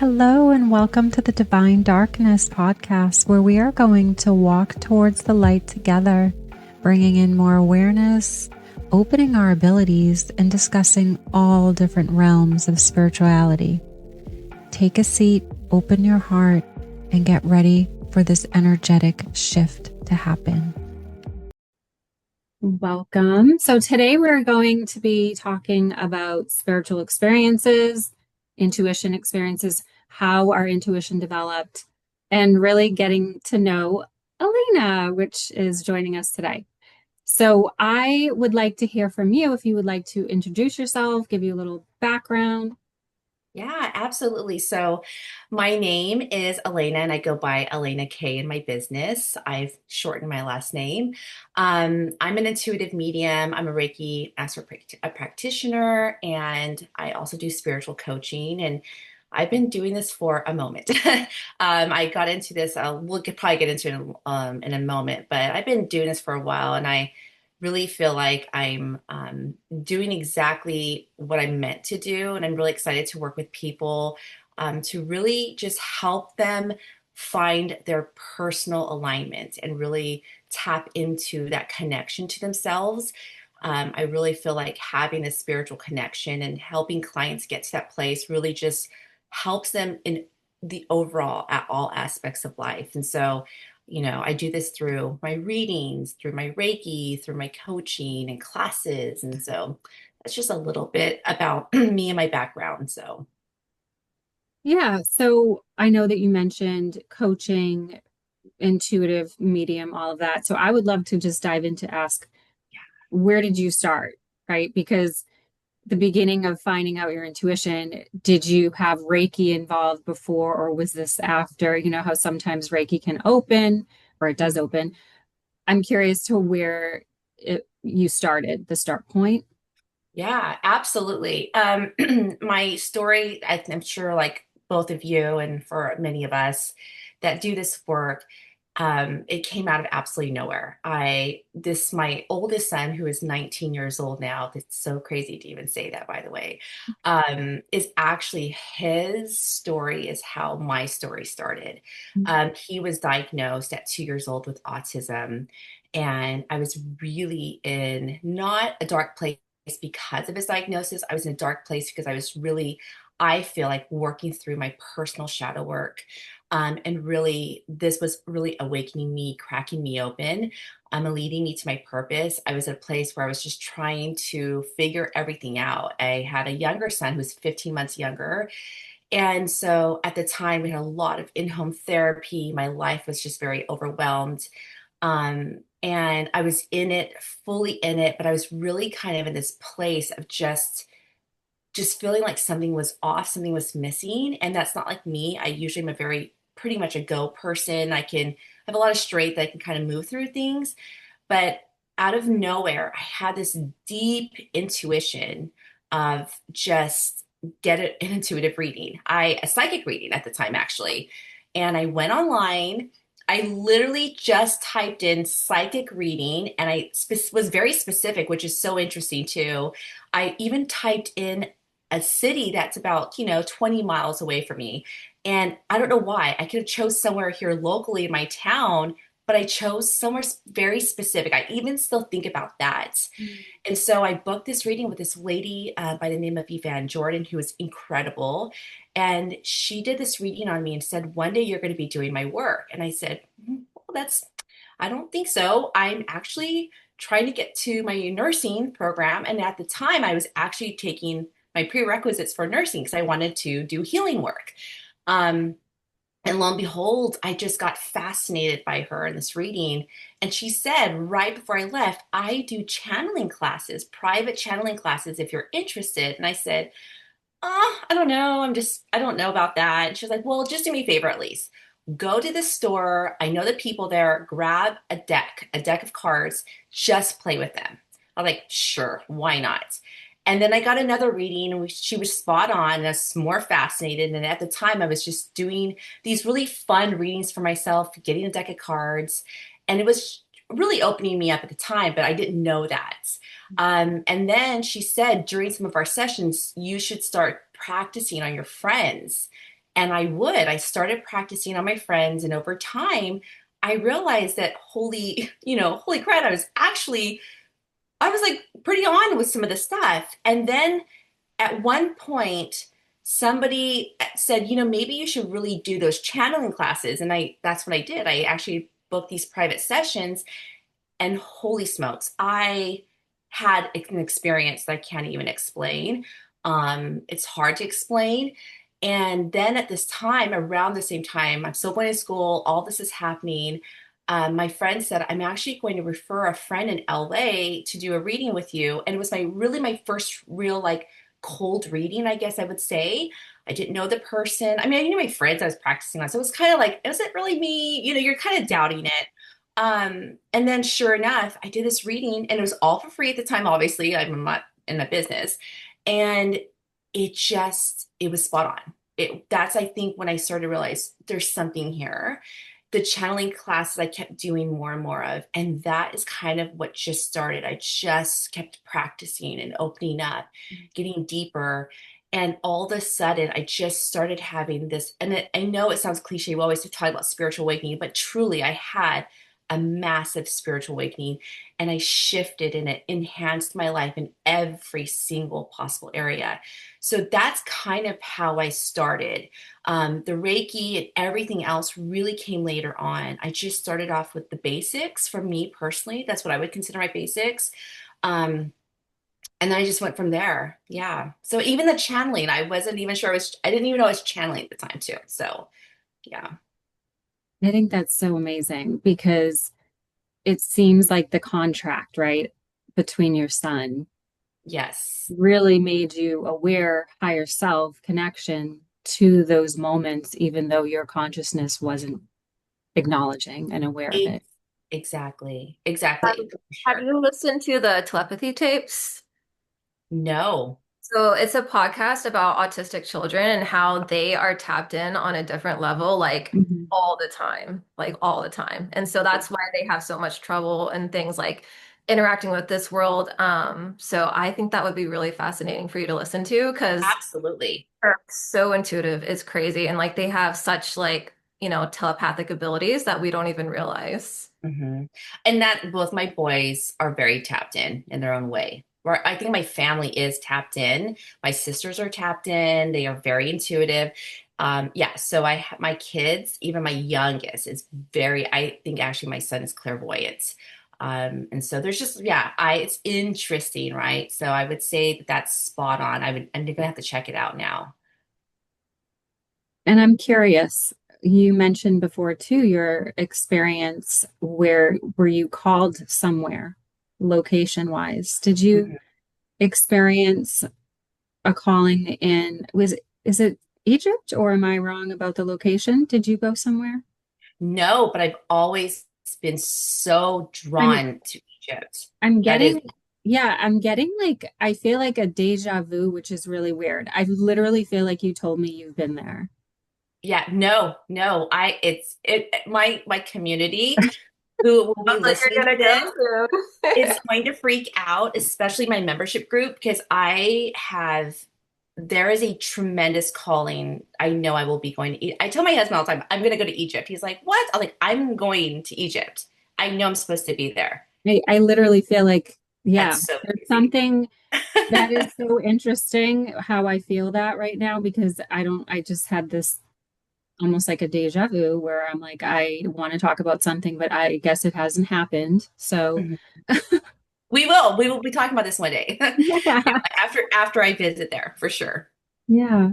Hello, and welcome to the Divine Darkness podcast, where we are going to walk towards the light together, bringing in more awareness, opening our abilities, and discussing all different realms of spirituality. Take a seat, open your heart, and get ready for this energetic shift to happen. Welcome. So today we're going to be talking about spiritual experiences, intuition experiences, how our intuition developed, and really getting to know Elena, which is joining us today. So I would like to hear from you if you would like to introduce yourself, give you a little background. Yeah, absolutely. So my name is Elena and I go by Elena K in my business. I've shortened my last name. I'm an intuitive medium. I'm a Reiki master practitioner, and I also do spiritual coaching. And I've been doing this for a moment. I got into this, we'll probably get into it in a moment, but I've been doing this for a while, and I really feel like I'm doing exactly what I'm meant to do. And I'm really excited to work with people to really just help them find their personal alignment and really tap into that connection to themselves. I really feel like having a spiritual connection and helping clients get to that place really just helps them in the overall at all aspects of life. And so I do this through my readings, through my Reiki, through my coaching and classes. And so that's just a little bit about me and my background. So, Yeah, so I know that you mentioned coaching, intuitive medium, all of that. So I would love to just dive in to ask, where did you start? Right? Because the beginning of finding out your intuition, did you have Reiki involved before, or was this after? You know how sometimes Reiki can open, or it does open. I'm curious to where you started, the start point. yeah, absolutely. My story, I'm sure, like both of you, and for many of us that do this work, it came out of absolutely nowhere. My oldest son, who is 19 years old now, it's so crazy to even say that, by the way, is actually his story is how my story started. He was diagnosed at 2 years old with autism, and I was really in not a dark place because of his diagnosis. I was in a dark place because I feel like working through my personal shadow work. And really, this was really awakening me, cracking me open, leading me to my purpose. I was at a place where I was just trying to figure everything out. I had a younger son who's 15 months younger. And so at the time, we had a lot of in home therapy. My life was just very overwhelmed. And I was in it, fully in it, but I was really kind of in this place of just feeling like something was off, something was missing. And that's not like me. I usually am a very pretty much a go person. I can have a lot of strength that I can kind of move through things. But out of nowhere, I had this deep intuition of just an intuitive reading. A psychic reading at the time, actually. And I went online. I literally just typed in psychic reading, and was very specific, which is so interesting too. I even typed in a city that's about, 20 miles away from me. And I don't know why. I could have chose somewhere here locally in my town, but I chose somewhere very specific. I even still think about that. And so I booked this reading with this lady by the name of Evan Jordan, who was incredible. And she did this reading on me and said, "One day you're going to be doing my work." And I said, well, I don't think so. I'm actually trying to get to my nursing program. And at the time, I was actually taking my prerequisites for nursing because I wanted to do healing work. Um, and lo and behold, I just got fascinated by her in this reading. And she said right before I left, "I do channeling classes, private channeling classes, if you're interested." And I said, I don't know. I don't know about that. And she was like, "Well, just do me a favor at least. Go to the store. I know the people there. Grab a deck of cards, just play with them." I was like, "Sure, why not?" And then I got another reading, and she was spot on, and I was more fascinated. And at the time, I was just doing these really fun readings for myself, getting a deck of cards. And it was really opening me up at the time, but I didn't know that. And then she said during some of our sessions, "You should start practicing on your friends." And I started practicing on my friends. And over time, I realized that holy crap, I was like pretty on with some of the stuff. And then at one point, somebody said, maybe you should really do those channeling classes. And that's what I did. I actually booked these private sessions, and holy smokes, I had an experience that I can't even explain. It's hard to explain. And then at this time, around the same time, I'm still going to school, all this is happening. My friend said, I'm actually going to refer a friend in LA to do a reading with you. And it was my first real, like, cold reading, I guess I would say. I didn't know the person. I mean, I knew my friends I was practicing on. So it was kind of like, is it really me? You're kind of doubting it. And then sure enough, I did this reading and it was all for free at the time, obviously. I'm not in the business. And it was spot on. That's, I think, when I started to realize there's something here. The channeling classes I kept doing more and more of. And that is kind of what just started. I just kept practicing and opening up, getting deeper. And all of a sudden, I just started having this. And I know it sounds cliche. We always talk about spiritual awakening, but truly, I had a massive spiritual awakening, and I shifted and it enhanced my life in every single possible area. So that's kind of how I started. The Reiki and everything else really came later on. I just started off with the basics for me personally. That's what I would consider my basics. Um, and then I just went from there. Yeah. So even the channeling, I wasn't even sure I didn't even know I was channeling at the time too. So yeah. I think that's so amazing because it seems like the contract, right, between your son Yes. really made you aware, higher self connection to those moments, even though your consciousness wasn't acknowledging and aware of Ex- it. Exactly. Have, Exactly. For have sure. you listened to the telepathy tapes? No. So it's a podcast about autistic children and how they are tapped in on a different level, like Mhm. all the time, like all the time. And so that's why they have so much trouble and things like interacting with this world. So I think that would be really fascinating for you to listen to because Absolutely. they're so intuitive. It's crazy. And like they have such like, telepathic abilities that we don't even realize. Hmm. And that both my boys are very tapped in their own way. Where I think my family is tapped in. My sisters are tapped in. They are very intuitive. Yeah, so I have my kids, even my youngest, is I think actually my son is clairvoyant. And so there's just, yeah, it's interesting, right? So I would say that that's spot on. I'm gonna have to check it out now. And I'm curious, you mentioned before too your experience where were you called somewhere location wise? Did you Mhm. experience a calling in is it Egypt or am I wrong about the location? Did you go somewhere? No, but I've always been so I'm drawn to Egypt. I'm That is, getting yeah, I'm getting like I feel like a deja vu, which is really weird. I literally feel like you told me you've been there. yeah, no, no. My community who will be That's what listening you're to gonna this go is to. going to freak out, especially my membership group, because there is a tremendous calling. I know I will be going to. I tell my husband all the time, I'm going to go to Egypt. He's like, "What?" I'm like, "I'm going to Egypt. I know I'm supposed to be there." I literally feel like, That's yeah, so there's crazy. something that is so interesting how I feel that right now because I just had this almost like a deja vu where I'm like, I want to talk about something, but I guess it hasn't happened. So, Mhm. We will. We will be talking about this one day. yeah. Yeah, after I visit there, for sure. Yeah.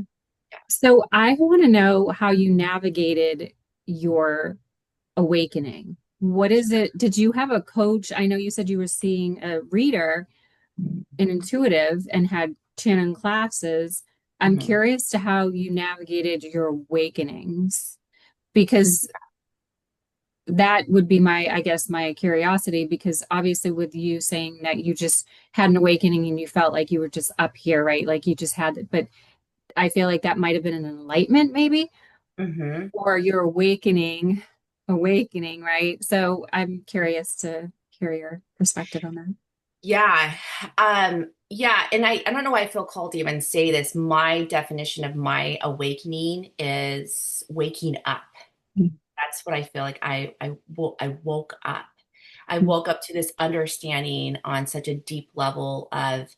So I want to know how you navigated your awakening. What is it? Did you have a coach? I know you said you were seeing a reader, an intuitive, and had channeling classes. I'm Mhm. curious to how you navigated your awakenings because that would be my, I guess, my curiosity. Because obviously, with you saying that you just had an awakening and you felt like you were just up here, right? Like you just had it. But I feel like that might have been an enlightenment, maybe, Mhm. or your awakening, right? So I'm curious to hear your perspective on that. Yeah. Yeah, and I don't know why I feel called to even say this. My definition of my awakening is waking up. That's what I feel like I woke up. I woke up to this understanding on such a deep level of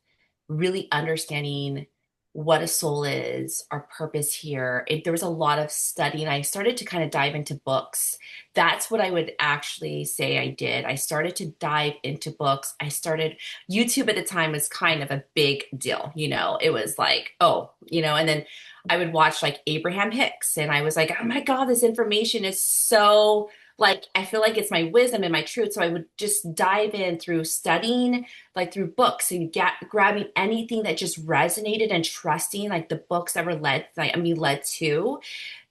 really understanding what a soul is, our purpose here. There was a lot of studying. I started to kind of dive into books. That's what I would actually say I did. I started to dive into books. YouTube at the time was kind of a big deal. It was like, oh, and then I would watch like Abraham Hicks, and I was like, oh my God, this information is so like, I feel like it's my wisdom and my truth. So I would just dive in through studying, like through books and grabbing anything that just resonated and trusting, like the books that were led to,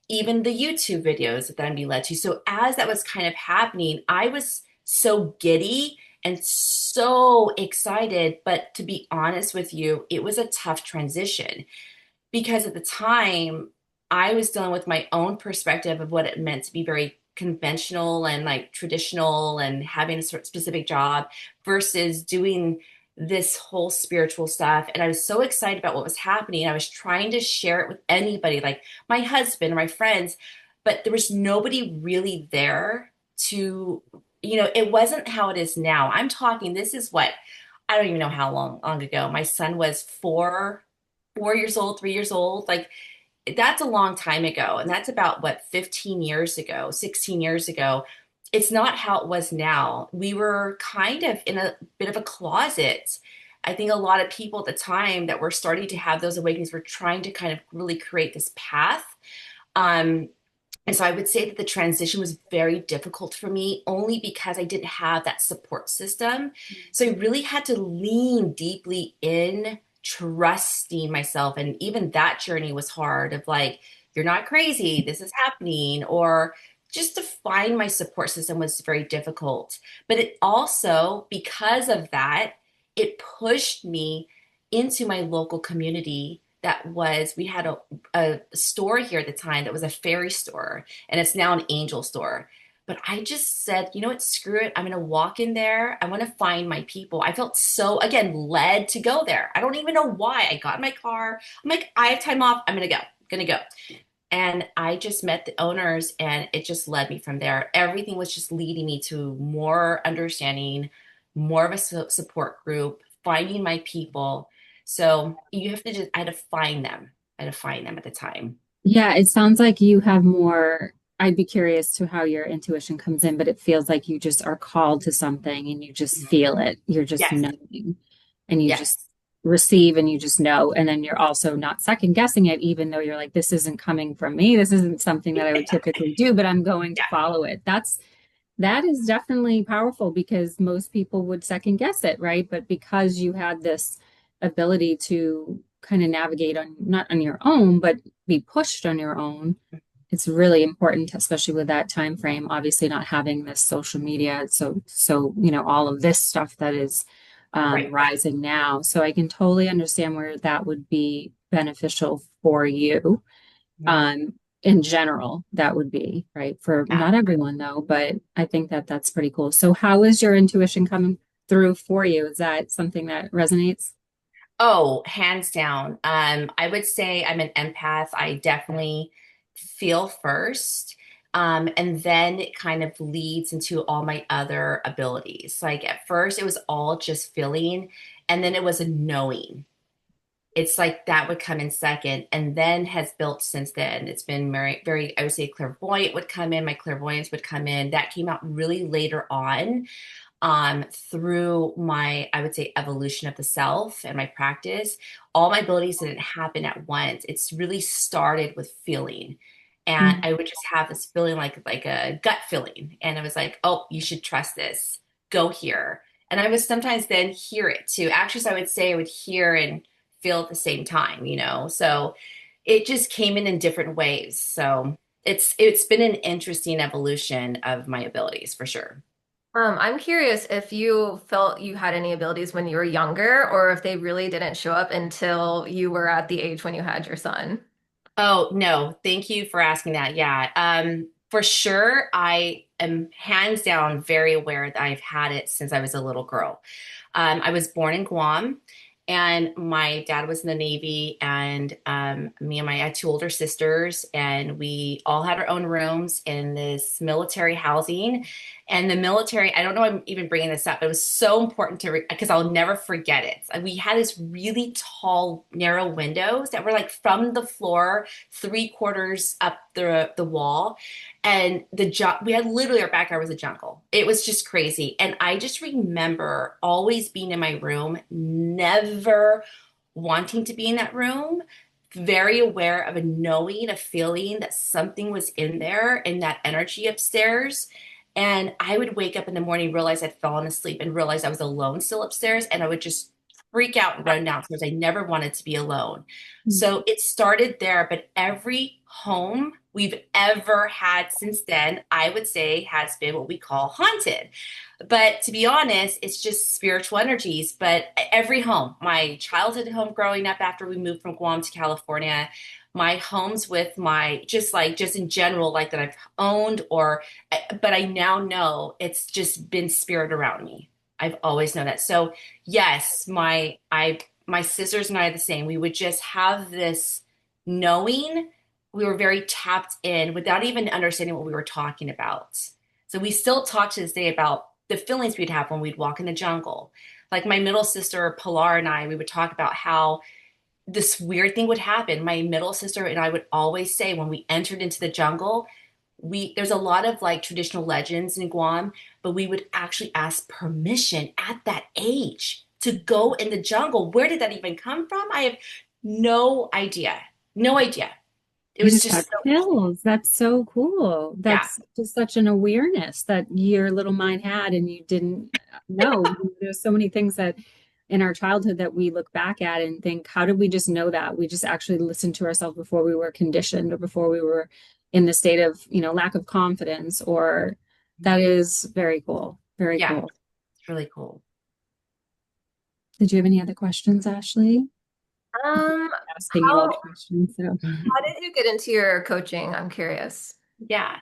even the YouTube videos that I'm being led to. So as that was kind of happening, I was so giddy and so excited. But to be honest with you, it was a tough transition because at the time I was dealing with my own perspective of what it meant to be very conventional and like traditional and having a sort of specific job versus doing this whole spiritual stuff. And I was so excited about what was happening. I was trying to share it with anybody, like my husband or my friends, but there was nobody really there to, it wasn't how it is now. I'm talking, this is what, I don't even know how long ago. My son was 4 years old, 3 years old. Like that's a long time ago. And that's about what, 15 years ago, 16 years ago. It's not how it was now. We were kind of in a bit of a closet. I think a lot of people at the time that were starting to have those awakenings were trying to kind of really create this path. Um, and so I would say that the transition was very difficult for me only because I didn't have that support system. So I really had to lean deeply in, trusting myself. And even that journey was hard of like, you're not crazy, this is happening, or just to find my support system was very difficult. But it also, because of that, it pushed me into my local community we had a store here at the time that was a fairy store, and it's now an angel store. But I just said, you know what, screw it. I'm going to walk in there. I want to find my people. I felt so, again, led to go there. I don't even know why. I got in my car. I'm like, I have time off. I'm going to go. Going to go. And I just met the owners, and it just led me from there. Everything was just leading me to more understanding, more of a support group, finding my people. So you have to just, I had to find them. I had to find them at the time. Yeah, it sounds like you have more. I'd be curious to how your intuition comes in, but it feels like you just are called to something and you just feel it. You're just Yes. knowing and you Yes. just receive and you just know. And then you're also not second guessing it, even though you're like, this isn't coming from me. This isn't something that I would typically do, but I'm going to Yeah. follow it. That is definitely powerful because most people would second guess it, right? But because you had this ability to kind of navigate on not on your own, but be pushed on your own, it's really important, especially with that time frame. Obviously, not having this social media, so all of this stuff that is Right. rising now. So I can totally understand where that would be beneficial for you Mhm. um, in general, that would be right for Yeah. not everyone though, but I think that that's pretty cool. So how is your intuition coming through for you? Is that something that resonates? Oh, hands down. I would say I'm an empath. I definitely feel first. And then it kind of leads into all my other abilities. Like at first, it was all just feeling, and then it was a knowing. It's like that would come in second, and then has built since then. It's been very, I would say clairvoyant would come in, my clairvoyance would come in. That came out really later on through my, I would say, evolution of the self and my practice. All my abilities didn't happen at once. It's really started with feeling. And Mm. I would just have this feeling like a gut feeling. And it was like, oh, you should trust this. Go here. And I would sometimes then hear it too. Actually, so I would say I would hear and feel at the same time. So it just came in different ways. So it's been an interesting evolution of my abilities for sure. I'm curious if you felt you had any abilities when you were younger, or if they really didn't show up until you were at the age when you had your son. Oh, no. Thank you for asking that. Yeah. For sure, I am hands down very aware that I've had it since I was a little girl. I was born in Guam, and my dad was in the Navy, and me and I had two older sisters, and we all had our own rooms in this military housing. And the military, I don't know, I'm even bringing this up, but it was so important to because I'll never forget it. We had this really tall, narrow windows that were like from the floor, three-quarters up the wall, and we had literally our backyard was a jungle. It was just crazy. And I just remember always being in my room, never wanting to be in that room, very aware of a knowing, a feeling that something was in there in that energy upstairs. And I would wake up in the morning, realize I'd fallen asleep, and realize I was alone still upstairs, and I would just freak out and run downstairs. I never wanted to be alone. So it started there, but every home we've ever had since then, I would say, has been what we call haunted. But to be honest, it's just spiritual energies. But every home, my childhood home growing up after we moved from Guam to California, my homes with my just in general, like that I've owned but I now know it's just been spirit around me. I've always known that. So yes, my sisters and I are the same. We would just have this knowing. We were very tapped in without even understanding what we were talking about. So we still talk to this day about the feelings we'd have when we'd walk in the jungle. Like my middle sister, Pilar, and I, we would talk about how this weird thing would happen. My middle sister and I would always say when we entered into the jungle, there's a lot of like traditional legends in Guam, but we would actually ask permission at that age to go in the jungle. Where did that even come from? I have no idea. No idea. It You was just just got so chills. That's so cool. yeah. That's just such an awareness that your little mind had and you didn't know. There's so many things that in our childhood that we look back at and think, how did we just know that? We just actually listened to ourselves before we were conditioned or before we were in the state of, lack of confidence, or that is very cool. Very Yeah, cool. it's really cool. Did you have any other questions, Ashley? Um, Asking you all the how questions. So how did you get into your coaching? I'm curious. Yeah.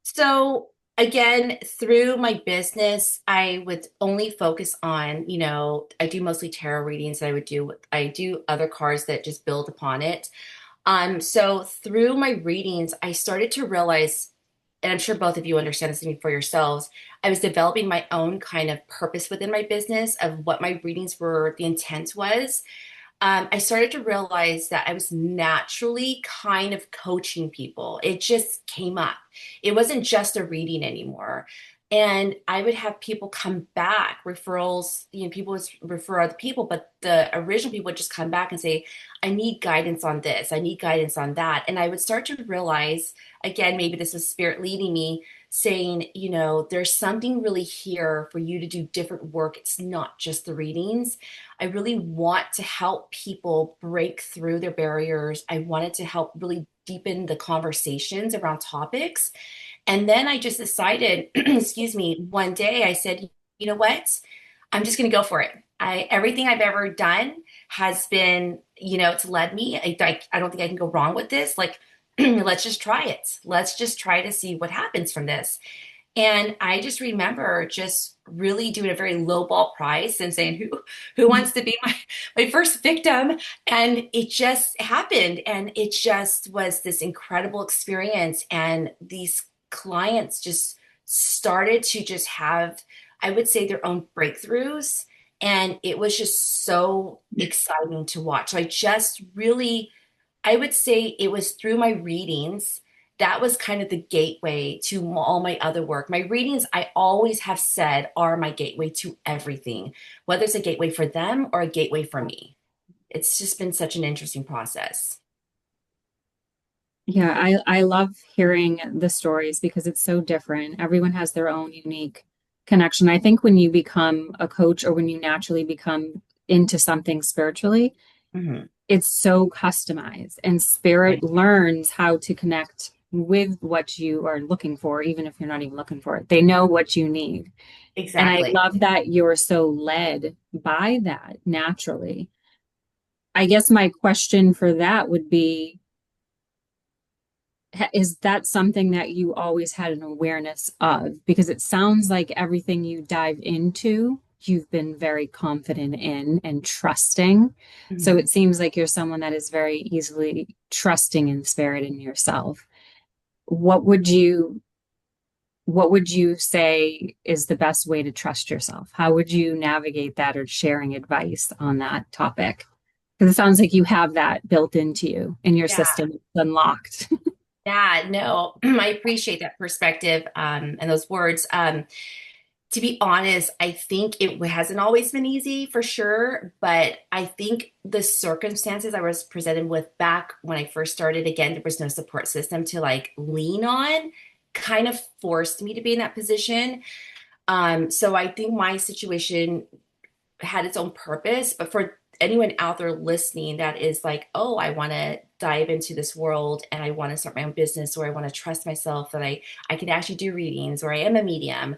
So again, through my business, I would only focus on, I do mostly tarot readings. I do other cards that just build upon it. So through my readings, I started to realize, and I'm sure both of you understand this for yourselves, I was developing my own kind of purpose within my business of what my readings were, the intent was. I started to realize that I was naturally kind of coaching people. It just came up. It wasn't just a reading anymore. And I would have people come back, referrals, people would refer other people, but the original people would just come back and say, I need guidance on this. I need guidance on that. And I would start to realize, again, maybe this is spirit leading me, saying, there's something really here for you to do different work. It's not just the readings. I really want to help people break through their barriers. I wanted to help really deepen the conversations around topics. And then I just decided, excuse me, one day I said, you know what? I'm just going to go for it. Everything I've ever done has been, it's led me. I don't think I can go wrong with this. Like, let's just try it. Let's just try to see what happens from this. And I just remember just really doing a very low ball price and saying, who wants to be my first victim? And it just happened. And it just was this incredible experience. And these clients just started to just have, I would say, their own breakthroughs. And it was just so exciting to watch. So I just really, I would say it was through my readings that was kind of the gateway to all my other work. My readings, I always have said, are my gateway to everything, whether it's a gateway for them or a gateway for me. It's just been such an interesting process. yeah, I love hearing the stories because it's so different. Everyone has their own unique connection. I think when you become a coach or when you naturally become into something spiritually, Mhm. it's so customized and spirit learns how to connect with what you are looking for, even if you're not even looking for it. They know what you need. And I Exactly. love that you're so led by that naturally. I guess my question for that would be, Is that something that you always had an awareness of? Because it sounds like everything you dive into, you've been very confident in and trusting. So Mhm. it seems like you're someone that is very easily trusting in spirit in yourself. What would you what would you say is the best way to trust yourself? How would you navigate that or sharing advice on that topic? Because it sounds like you have that built into you and your Yeah. system is unlocked. Yeah, no, I appreciate that perspective and those words. To be honest, I think it hasn't always been easy for sure, but I think the circumstances I was presented with back when I first started, again, there was no support system to like lean on, kind of forced me to be in that position. So I think my situation had its own purpose, but for anyone out there listening that is like, oh, I want to dive into this world and I want to start my own business, or I want to trust myself that I can actually do readings, or I am a medium.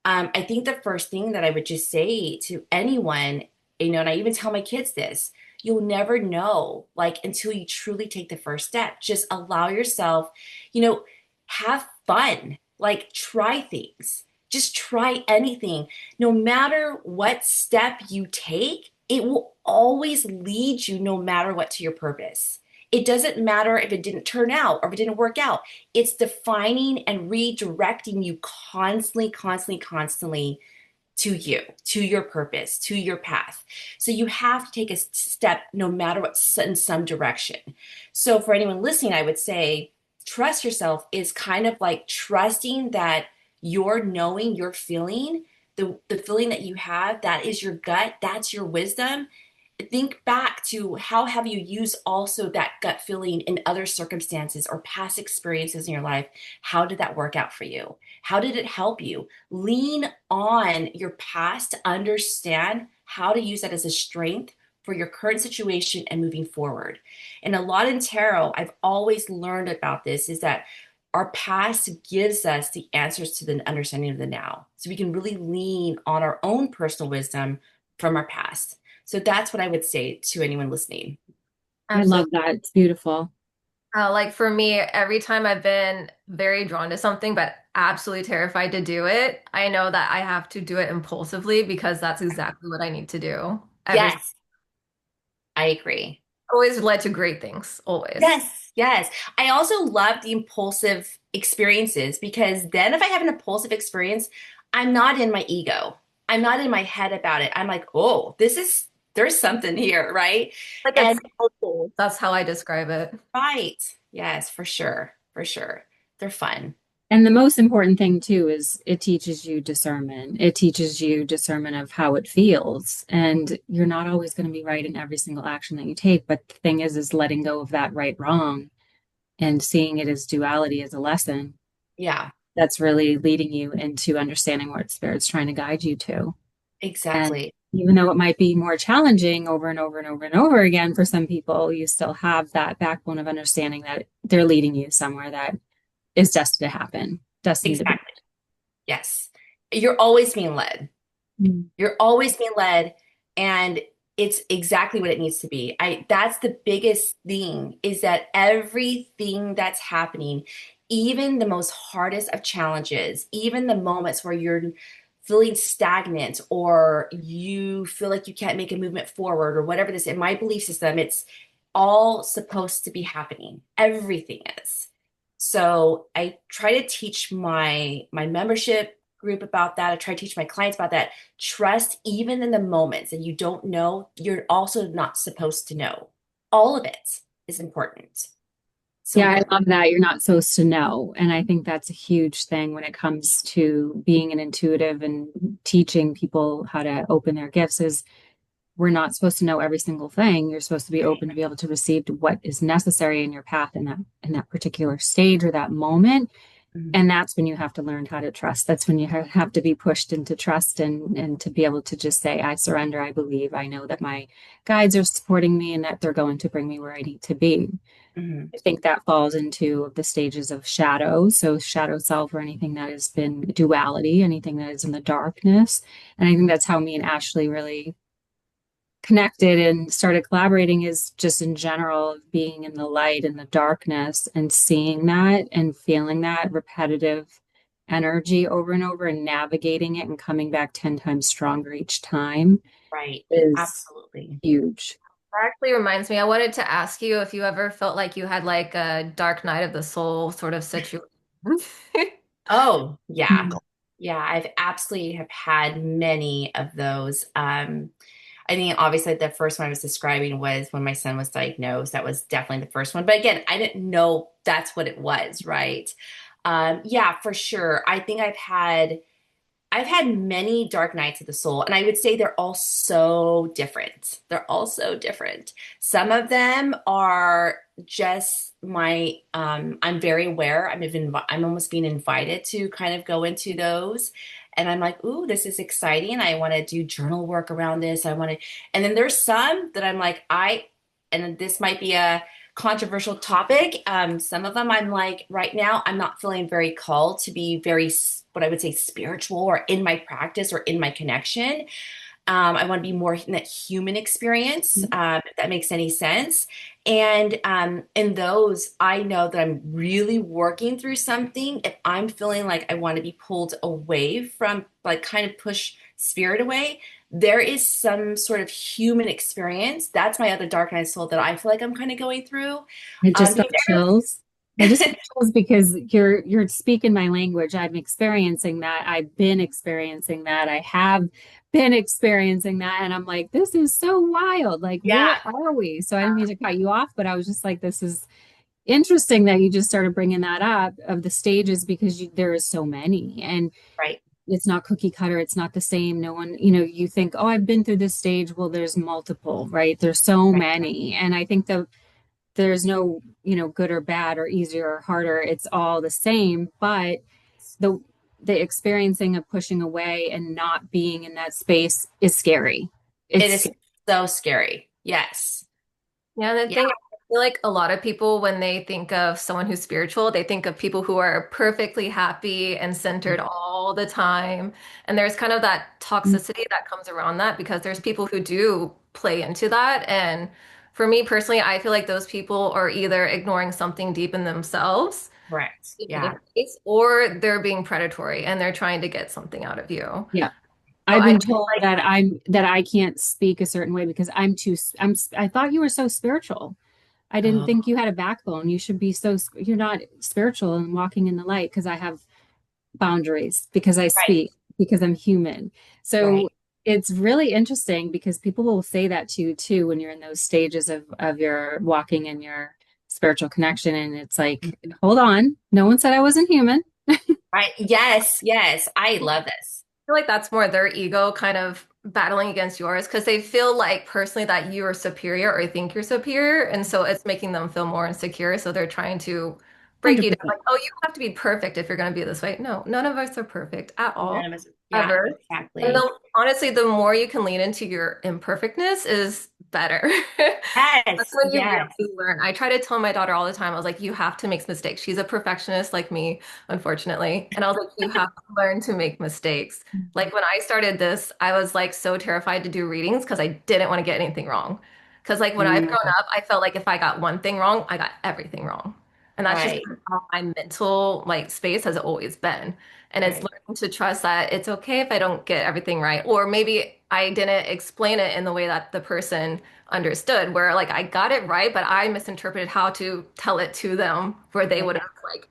I think the first thing that I would just say to anyone, and I even tell my kids this, you'll never know like until you truly take the first step. Just allow yourself, you know, have fun, like try things. Just try anything. No matter what step you take, it will always lead you, no matter what, to your purpose. It doesn't matter if it didn't turn out or if it didn't work out. It's defining and redirecting you constantly, constantly, constantly to you, to your purpose, to your path. So you have to take a step no matter what, in some direction. So for anyone listening, I would say trust yourself is kind of like trusting that you're knowing, you're feeling, the feeling that you have, that is your gut, that's your wisdom. Think back to how have you used also that gut feeling in other circumstances or past experiences in your life. How did that work out for you? How did it help you? Lean on your past to understand how to use that as a strength for your current situation and moving forward. And a lot in tarot, I've always learned about this, is that our past gives us the answers to the understanding of the now. So we can really lean on our own personal wisdom from our past. So that's what I would say to anyone listening. I love Absolutely. that. It's beautiful. Like for me, every time I've been very drawn to something, but absolutely terrified to do it, I know that I have to do it impulsively because that's exactly what I need to do. Every Yes, I agree. always led to great things, always. Yes, yes. I also love the impulsive experiences because then if I have an impulsive experience, I'm not in my ego. I'm not in my head about it. I'm like, oh, there's something here, right? Like And it's so cool. That's how I describe it. right. Yes, for sure. For sure. They're fun. And the most important thing too is it teaches you discernment. It teaches you discernment of how it feels. And you're not always going to be right in every single action that you take. But the thing is letting go of that right wrong and seeing it as duality as a lesson. Yeah, That's really leading you into understanding what spirit's trying to guide you to. And exactly. even though it might be more challenging over and over and over and over again for some people, you still have that backbone of understanding that they're leading you somewhere that is destined to happen, destined to be. Exactly. Yes. You're always being led. Mm. You're always being led, and it's exactly what it needs to be. I That's the biggest thing, is that everything that's happening, even the most hardest of challenges, even the moments where you're feeling stagnant or you feel like you can't make a movement forward or whatever this, in my belief system, it's all supposed to be happening. Everything is. So I try to teach my membership group about that. I try to teach my clients about that. Trust even in the moments that you don't know, you're also not supposed to know. All of it is important. So Yeah, yeah. I love that. You're not supposed to know. And I think that's a huge thing when it comes to being an intuitive and teaching people how to open their gifts is we're not supposed to know every single thing. You're supposed to be open to be able to receive what is necessary in your path in that particular stage or that moment. Mhm. And that's when you have to learn how to trust. That's when you have to be pushed into trust and to be able to just say, I surrender, I believe, I know that my guides are supporting me and that they're going to bring me where I need to be. Mhm. I think that falls into the stages of shadow. So shadow self or anything that has been duality, anything that is in the darkness. And I think that's how me and Ashley really connected and started collaborating is just in general of being in the light and the darkness and seeing that and feeling that repetitive energy over and over and navigating it and coming back 10 times stronger each time Right. is Absolutely. huge. That actually reminds me, I wanted to ask you if you ever felt like you had like a dark night of the soul sort of situation. Oh, yeah. Mm. Yeah, I've absolutely have had many of those. I think obviously the first one I was describing was when my son was diagnosed. That was definitely the first one. But again, I didn't know that's what it was, right? Yeah, for sure. I think I've had many dark nights of the soul, and I would say they're all so different. They're all so different. Some of them are just I'm very aware. I'm almost being invited to kind of go into those. And I'm like, ooh, this is exciting. I want to do journal work around this. And then there's some that I'm like, and this might be a controversial topic. Some of them I'm like, right now, I'm not feeling very called to be what I would say spiritual or in my practice or in my connection. I want to be more in that human experience, if that makes any sense. And in those, I know that I'm really working through something. If I'm feeling like I want to be pulled away from, like, kind of push spirit away, there is some sort of human experience. That's my other dark night soul that I feel like I'm kind of going through. I just got Because chills. I just got chills because you're speaking my language. I'm experiencing that. I've been experiencing that. I have been experiencing that. And I'm like, this is so wild. Like, where yeah, are we? So I didn't mean to cut you off, but I was just like, this is interesting that you just started bringing that up of the stages because there is so many and right. it's not cookie cutter. It's not the same. No one, you think, oh, I've been through this stage. Well, there's multiple, right? There's so Right. many. And I think there's no, good or bad or easier or harder. It's all the same, but the the experiencing of pushing away and not being in that space is scary. It It's is so scary. Yes. Yeah, and the Yeah. thing, I feel like a lot of people, when they think of someone who's spiritual, they think of people who are perfectly happy and centered all the time. And there's kind of that toxicity that comes around that because there's people who do play into that. And for me personally, I feel like those people are either ignoring something deep in themselves, Correct. in Yeah. any case, or they're being predatory and they're trying to get something out of you. Yeah. So I've I been feel told that I can't speak a certain way because I thought you were so spiritual. I didn't Oh, think you had a backbone. You should be you're not spiritual and walking in the light because I have boundaries, because I right. speak, because I'm human. So Right. it's really interesting because people will say that to you too when you're in those stages of your walking in your spiritual connection. And it's like, Mhm. hold on, no one said I wasn't human. Right. Yes. Yes. I love this. feel like that's more their ego kind of battling against yours because they feel like personally that you are superior or think you're superior. And so it's making them feel more insecure. So they're trying to break you down 100%. like, oh, you have to be perfect if you're going to be this way. No, none of us are perfect at None all, of us. Yeah, ever. And exactly. honestly, the more you can lean into your imperfectness is better. That's Yes. when you Yes. really learn. I try to tell my daughter all the time, I was like, you have to make mistakes. She's a perfectionist like me, unfortunately. And I was like, you have to learn to make mistakes. Like when I started this, I was like so terrified to do readings because I didn't want to get anything wrong. Because like when I've grown Mm, up, I felt like if I got one thing wrong, I got everything wrong. And that's just Right. how my mental like space has always been. And it's Right. learning to trust that it's okay if I don't get everything right. Or maybe I didn't explain it in the way that the person understood, where like I got it right, but I misinterpreted how to tell it to them where they would Right. have like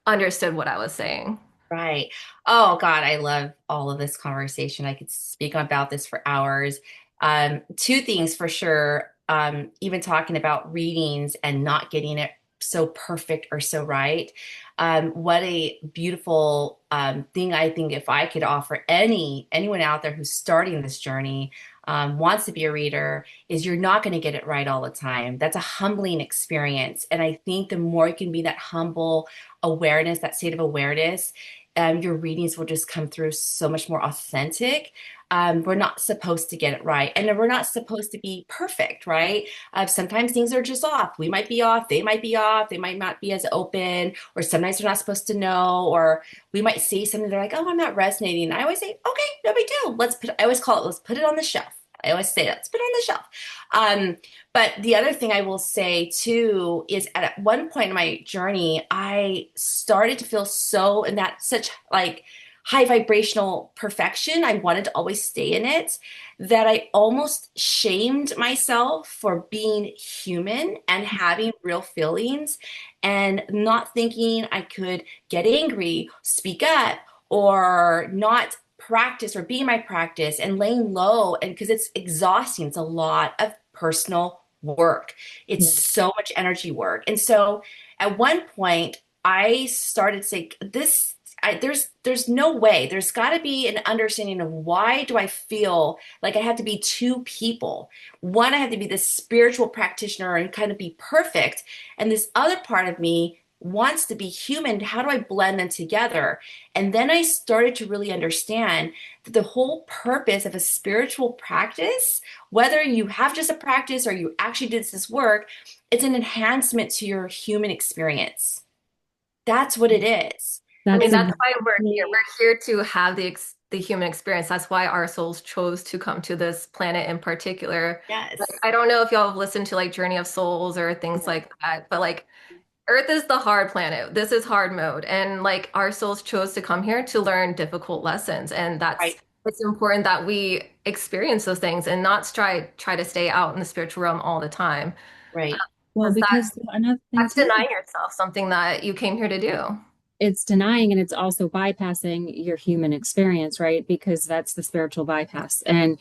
understood what I was saying. Right. Oh God, I love all of this conversation. I could speak about this for hours. Two things for sure. Even talking about readings and not getting it so perfect or so right. What a beautiful thing I think if I could offer anyone out there who's starting this journey, wants to be a reader, is you're not going to get it right all the time. That's a humbling experience. And I think the more you can be that humble awareness, that state of awareness, your readings will just come through so much more authentic. We're not supposed to get it right, and we're not supposed to be perfect, right? Sometimes things are just off. We might be off, they might be off, they might not be as open, or sometimes they're not supposed to know, or we might say something, they're like, oh, I'm not resonating. And I always say, okay, no big deal. I always call it, let's put it on the shelf. I always say that. It's been on the shelf. Um, but the other thing I will say too is at one point in my journey, I started to feel so in that such like high vibrational perfection. I wanted to always stay in it that I almost shamed myself for being human and having real feelings and not thinking I could get angry, speak up, or not practice or be my practice and laying low. And because it's exhausting, it's a lot of personal work. It's Yeah. so much energy work. And so at one point, I started saying, there's no way. There's got to be an understanding of why do I feel like I have to be two people. One, I have to be this spiritual practitioner and kind of be perfect, and this other part of me wants to be human. How do I blend them together? And then I started to really understand that the whole purpose of a spiritual practice, whether you have just a practice or you actually did this work, it's an enhancement to your human experience. That's what it is. I mean, That's that's why we're here. exactly, We're here to have the human experience. That's why our souls chose to come to this planet in particular. Like, Yes. I don't know if y'all have listened to like Journey of Souls or things like that, but like Earth is the hard planet. This is hard mode. And like our souls chose to come here to learn difficult lessons. And that's Right. it's important that we experience those things and not try to stay out in the spiritual realm all the time. Right. well, Because because another thing that's too, denying yourself something that you came here to do. it's denying and it's also bypassing your human experience, right? Because that's the spiritual bypass. And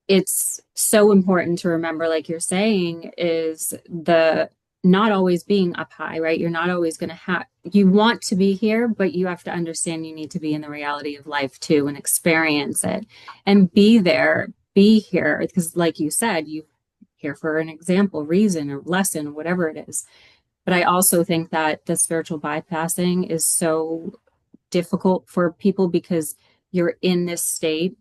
it's so important to remember, like you're saying, is the not always being up high, right? You're not always going to have, you want to be here, but you have to understand you need to be in the reality of life too and experience it and be there, be here. Because, like you said, you here for an example, reason, or lesson, whatever it is. But I also think that the spiritual bypassing is so difficult for people because you're in this state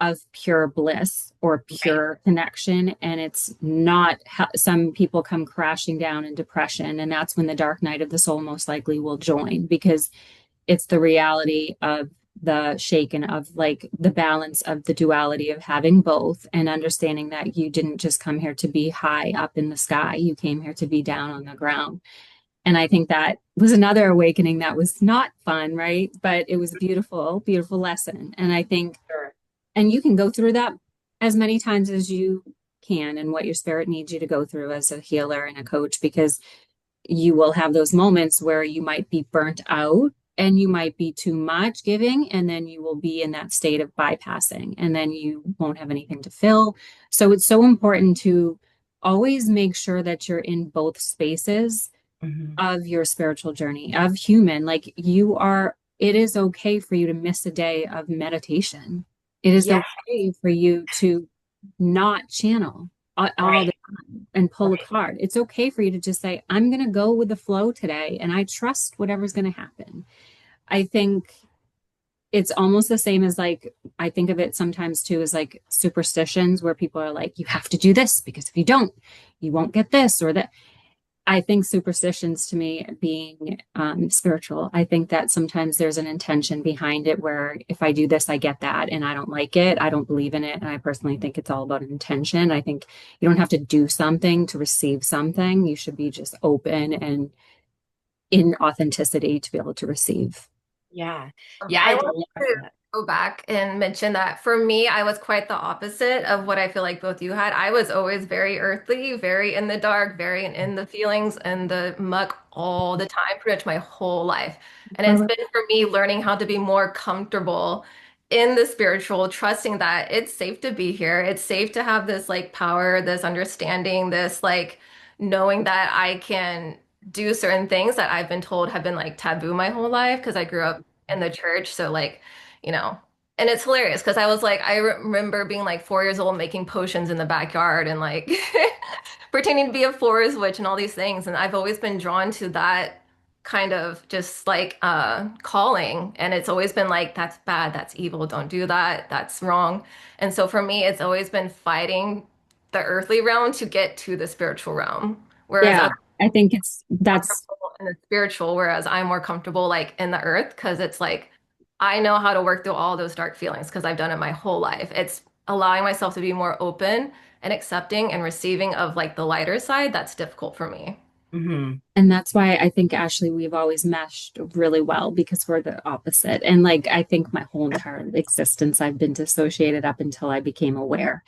of pure bliss or Right. pure connection. And it's not how some people come crashing down in depression. And that's when the dark night of the soul most likely will join because it's the reality of the shaken of like the balance of the duality of having both and understanding that you didn't just come here to be high up in the sky. You came here to be down on the ground. And I think that was another awakening that was not fun, right? But it was a beautiful, beautiful lesson. And I think, Sure. and you can go through that as many times as you can and what your spirit needs you to go through as a healer and a coach, because you will have those moments where you might be burnt out and you might be too much giving, and then you will be in that state of bypassing, and then you won't have anything to fill. So it's so important to always make sure that you're in both spaces Hmm. of your spiritual journey, of human. Like you are, it is okay for you to miss a day of meditation. It is Yeah. okay for you to not channel all the Right. time and pull a Right. card. It's okay for you to just say, I'm going to go with the flow today and I trust whatever's going to happen. I think it's almost the same as like, I think of it sometimes too as like superstitions where people are like, you have to do this because if you don't, you won't get this or that. I think superstitions to me being spiritual, I think that sometimes there's an intention behind it where if I do this, I get that and I don't like it. I don't believe in it. And I personally think it's all about intention. I think you don't have to do something to receive something. You should be just open and in authenticity to be able to receive. Yeah. Yeah, I I want love to that. go back and mention that for me, I was quite the opposite of what I feel like both you had. I was always very earthly, very in the dark, very in the feelings and the muck all the time, pretty much my whole life. And it's been for me learning how to be more comfortable in the spiritual, trusting that it's safe to be here. It's safe to have this like power, this understanding, this like knowing that I can do certain things that I've been told have been like taboo my whole life because I grew up in the church. So like, you know, and it's hilarious because I was like, I remember being like 4 years old making potions in the backyard and like pretending to be a forest witch and all these things. And I've always been drawn to that kind of just like calling. And it's always been like, that's bad, that's evil, don't do that, that's wrong. And so for me, it's always been fighting the earthly realm to get to the spiritual realm. Whereas Yeah, I think that's comfortable in the spiritual, whereas I'm more comfortable like in the earth because it's like I know how to work through all those dark feelings because I've done it my whole life. It's allowing myself to be more open and accepting and receiving of like the lighter side, that's difficult for me. Hmm. And that's why I think Ashley, we've always meshed really well because we're the opposite. And like I think my whole entire existence, I've been dissociated up until I became aware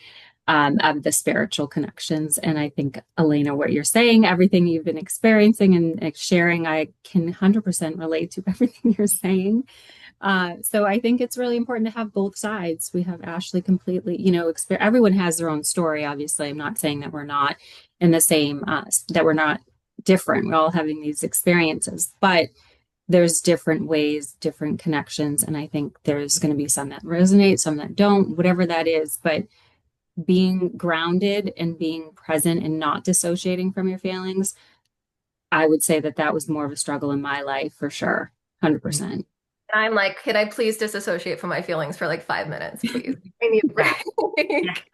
of the spiritual connections. And I think, Elena, what you're saying, everything you've been experiencing and sharing, I can 100% relate to everything you're saying. So I think it's really important to have both sides. We have Ashley completely, everyone has their own story. Obviously, I'm not saying that we're not in the same, that we're not different. We're all having these experiences, but there's different ways, different connections. And I think there's going to be some that resonate, some that don't, whatever that is. But being grounded and being present and not dissociating from your feelings, I would say that that was more of a struggle in my life for sure. 100%. And I'm like, can I please disassociate from my feelings for like 5 minutes, please? I need a Yeah. Yeah. break.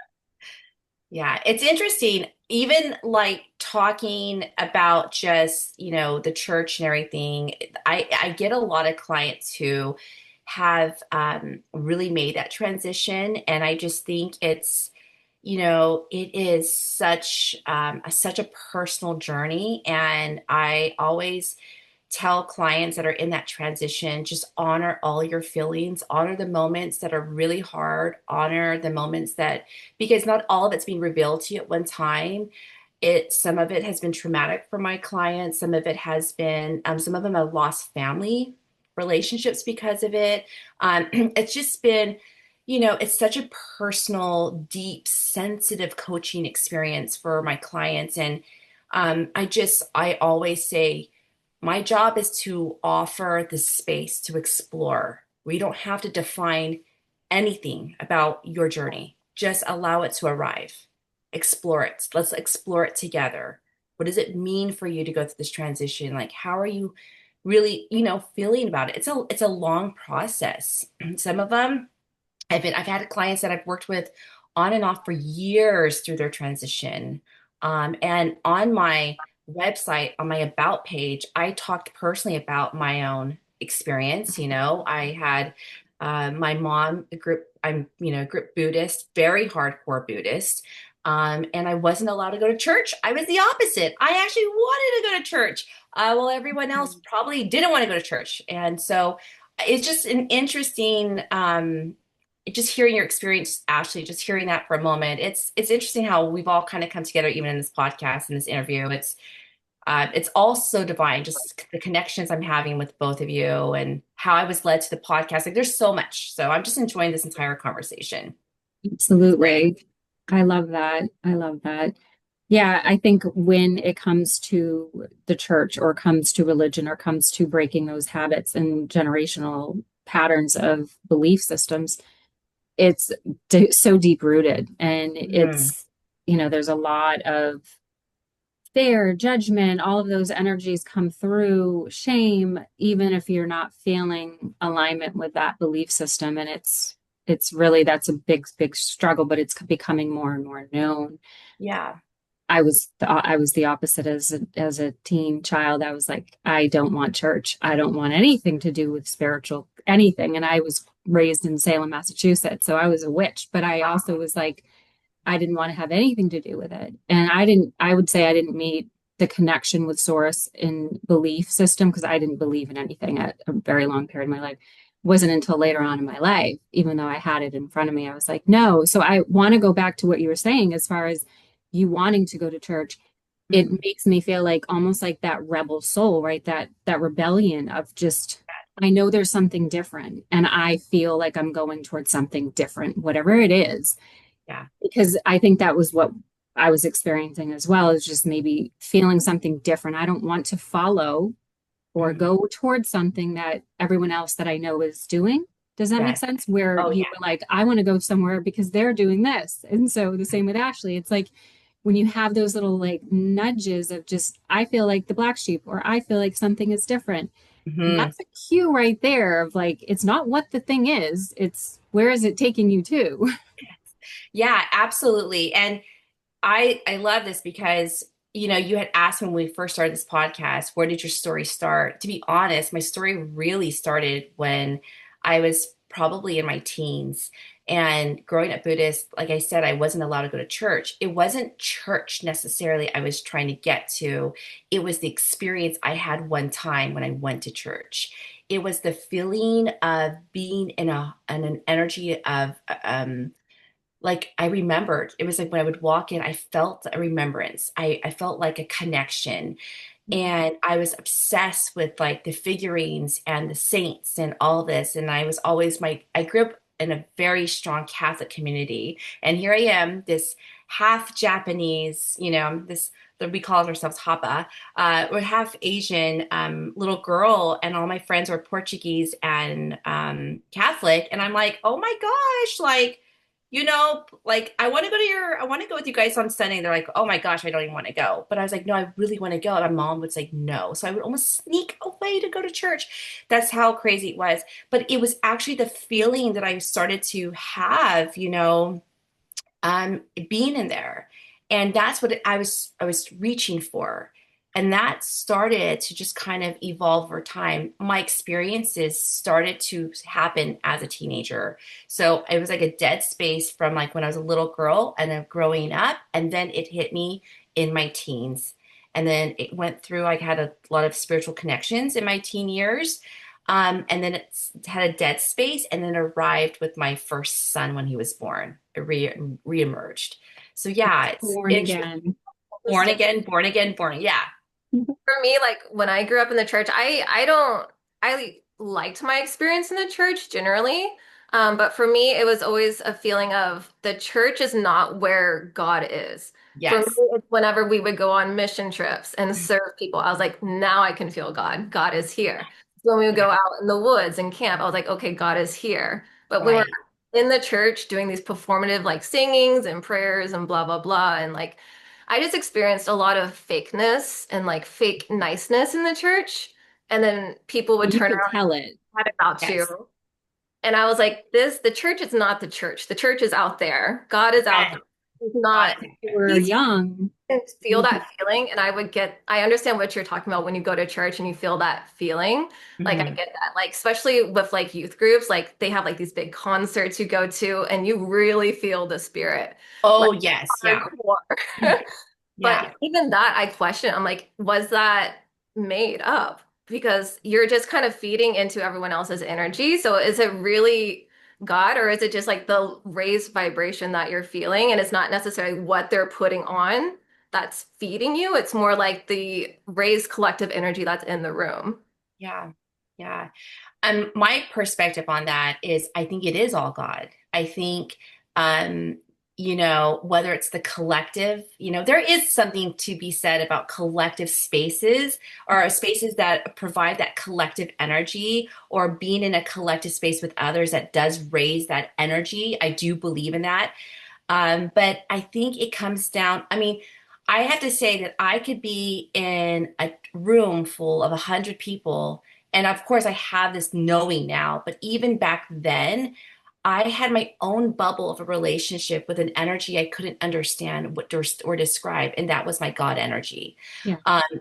Yeah. It's interesting, even like talking about just, the church and everything. I get a lot of clients who have really made that transition. And I just think it is such a personal journey. And I always tell clients that are in that transition, just honor all your feelings, honor the moments that are really hard, honor the moments that, because not all of it's being revealed to you at one time. Some of it has been traumatic for my clients. Some of it has been, some of them have lost family relationships because of it. It's just been, it's such a personal, deep, sensitive coaching experience for my clients. And I always say, my job is to offer the space to explore. We don't have to define anything about your journey. Just allow it to arrive. Explore it. Let's explore it together. What does it mean for you to go through this transition? Like, how are you really, feeling about it? It's a long process. Some of them I've had clients that I've worked with on and off for years through their transition. And on my website, on my about page, I talked personally about my own experience. I had my mom, a group, group Buddhist, very hardcore Buddhist. And I wasn't allowed to go to church. I was the opposite. I actually wanted to go to church. Well, everyone else probably didn't want to go to church. And so it's just an interesting just hearing your experience, Ashley, just hearing that for a moment, it's interesting how we've all kind of come together, even in this podcast, in this interview. It's all so divine, just the connections I'm having with both of you and how I was led to the podcast. Like, there's so much. So I'm just enjoying this entire conversation. It's great. Absolutely. I love that. I love that. Yeah, I think when it comes to the church or comes to religion or comes to breaking those habits and generational patterns of belief systems, it's so deep rooted. And Mhm. there's a lot of fear, judgment, all of those energies come through, shame, even if you're not feeling alignment with that belief system. And it's really that's a big, big struggle, but it's becoming more and more known. Yeah. I was the opposite as a teen child. I was like, I don't want church. I don't want anything to do with spiritual anything. And I was raised in Salem, Massachusetts, so I was a witch. But I also was like, I didn't want to have anything to do with it. And I would say I didn't meet the connection with source in belief system because I didn't believe in anything at a very long period of my life. It wasn't until later on in my life, even though I had it in front of me, I was like, no. So I want to go back to what you were saying as far as you wanting to go to church. It Mhm. makes me feel like almost like that rebel soul, right? That rebellion of just I know there's something different and I feel like I'm going towards something different, whatever it is, Yeah. because I think that was what I was experiencing as well, is just maybe feeling something different. I don't want to follow or Mhm. go towards something that everyone else that I know is doing. Does that make Yes. sense? Where Oh, you yeah. were like, I want to go somewhere because they're doing this. And so the same with Ashley. It's like when you have those little like nudges of just, I feel like the black sheep, or I feel like something is different. Mhm. That's a cue right there of like, it's not what the thing is, it's where is it taking you to? Yeah, absolutely. And I love this because you had asked when we first started this podcast, where did your story start? To be honest, my story really started when I was probably in my teens. And growing up Buddhist, like I said, I wasn't allowed to go to church. It wasn't church necessarily I was trying to get to. It was the experience I had one time when I went to church. It was the feeling of being in an energy of like I remembered. It was like when I would walk in, I felt a remembrance. I felt like a connection. And I was obsessed with like the figurines and the saints and all this. And I was always I grew up in a very strong Catholic community. And here I am, this half Japanese, this, we call ourselves Hapa, we're half Asian little girl, and all my friends were Portuguese and Catholic. And I'm like, oh my gosh, like, like I want to go with you guys on Sunday. And they're like, oh my gosh, I don't even want to go. But I was like, no, I really want to go. And my mom would say no. So I would almost sneak away to go to church. That's how crazy it was. But it was actually the feeling that I started to have, being in there. And that's what I was reaching for. And that started to just kind of evolve over time. My experiences started to happen as a teenager. So it was like a dead space from like when I was a little girl and then growing up. And then it hit me in my teens. And then it went through, I had a lot of spiritual connections in my teen years. And then it's had a dead space and then arrived with my first son when he was born. It reemerged. So yeah, it's Born interesting. again. Born again, born again, born again. Yeah. For me, like when I grew up in the church, I don't I liked my experience in the church generally. But for me, it was always a feeling of the church is not where God is. For me, Yes. it's whenever we would go on mission trips and serve people, I was like, now I can feel God. God is here. When we would Yeah. go out in the woods and camp, I was like, okay, God is here. But when we're Right. in the church doing these performative like singings and prayers and blah, blah, blah, and like I just experienced a lot of fakeness and like fake niceness in the church. And then people would You turn could around tell it. and chat about Yes. you. And I was like, the church is not the church. The church is out there. God is out Yes. there. He's God not, is You there. were he's young. and feel You that could, feeling. And I understand what you're talking about when you go to church and you feel that feeling. Like I Mhm. get that. Like, especially with like youth groups, like they have like these big concerts you go to and you really feel the spirit. Like Oh, yes. Yeah. hardcore. But Yeah. even that, I question. I'm like, was that made up? Because you're just kind of feeding into everyone else's energy. So is it really God, or is it just like the raised vibration that you're feeling? And it's not necessarily what they're putting on that's feeding you. It's more like the raised collective energy that's in the room. Yeah. Yeah. My perspective on that is I think it is all God. I think, um, whether it's the collective, there is something to be said about collective spaces or spaces that provide that collective energy or being in a collective space with others that does raise that energy. I do believe in that. But I think it comes down, I mean, I have to say that I could be in a room full of 100 people. And of course, I have this knowing now, but even back then, I had my own bubble of a relationship with an energy I couldn't understand or describe, and that was my God energy. yeah.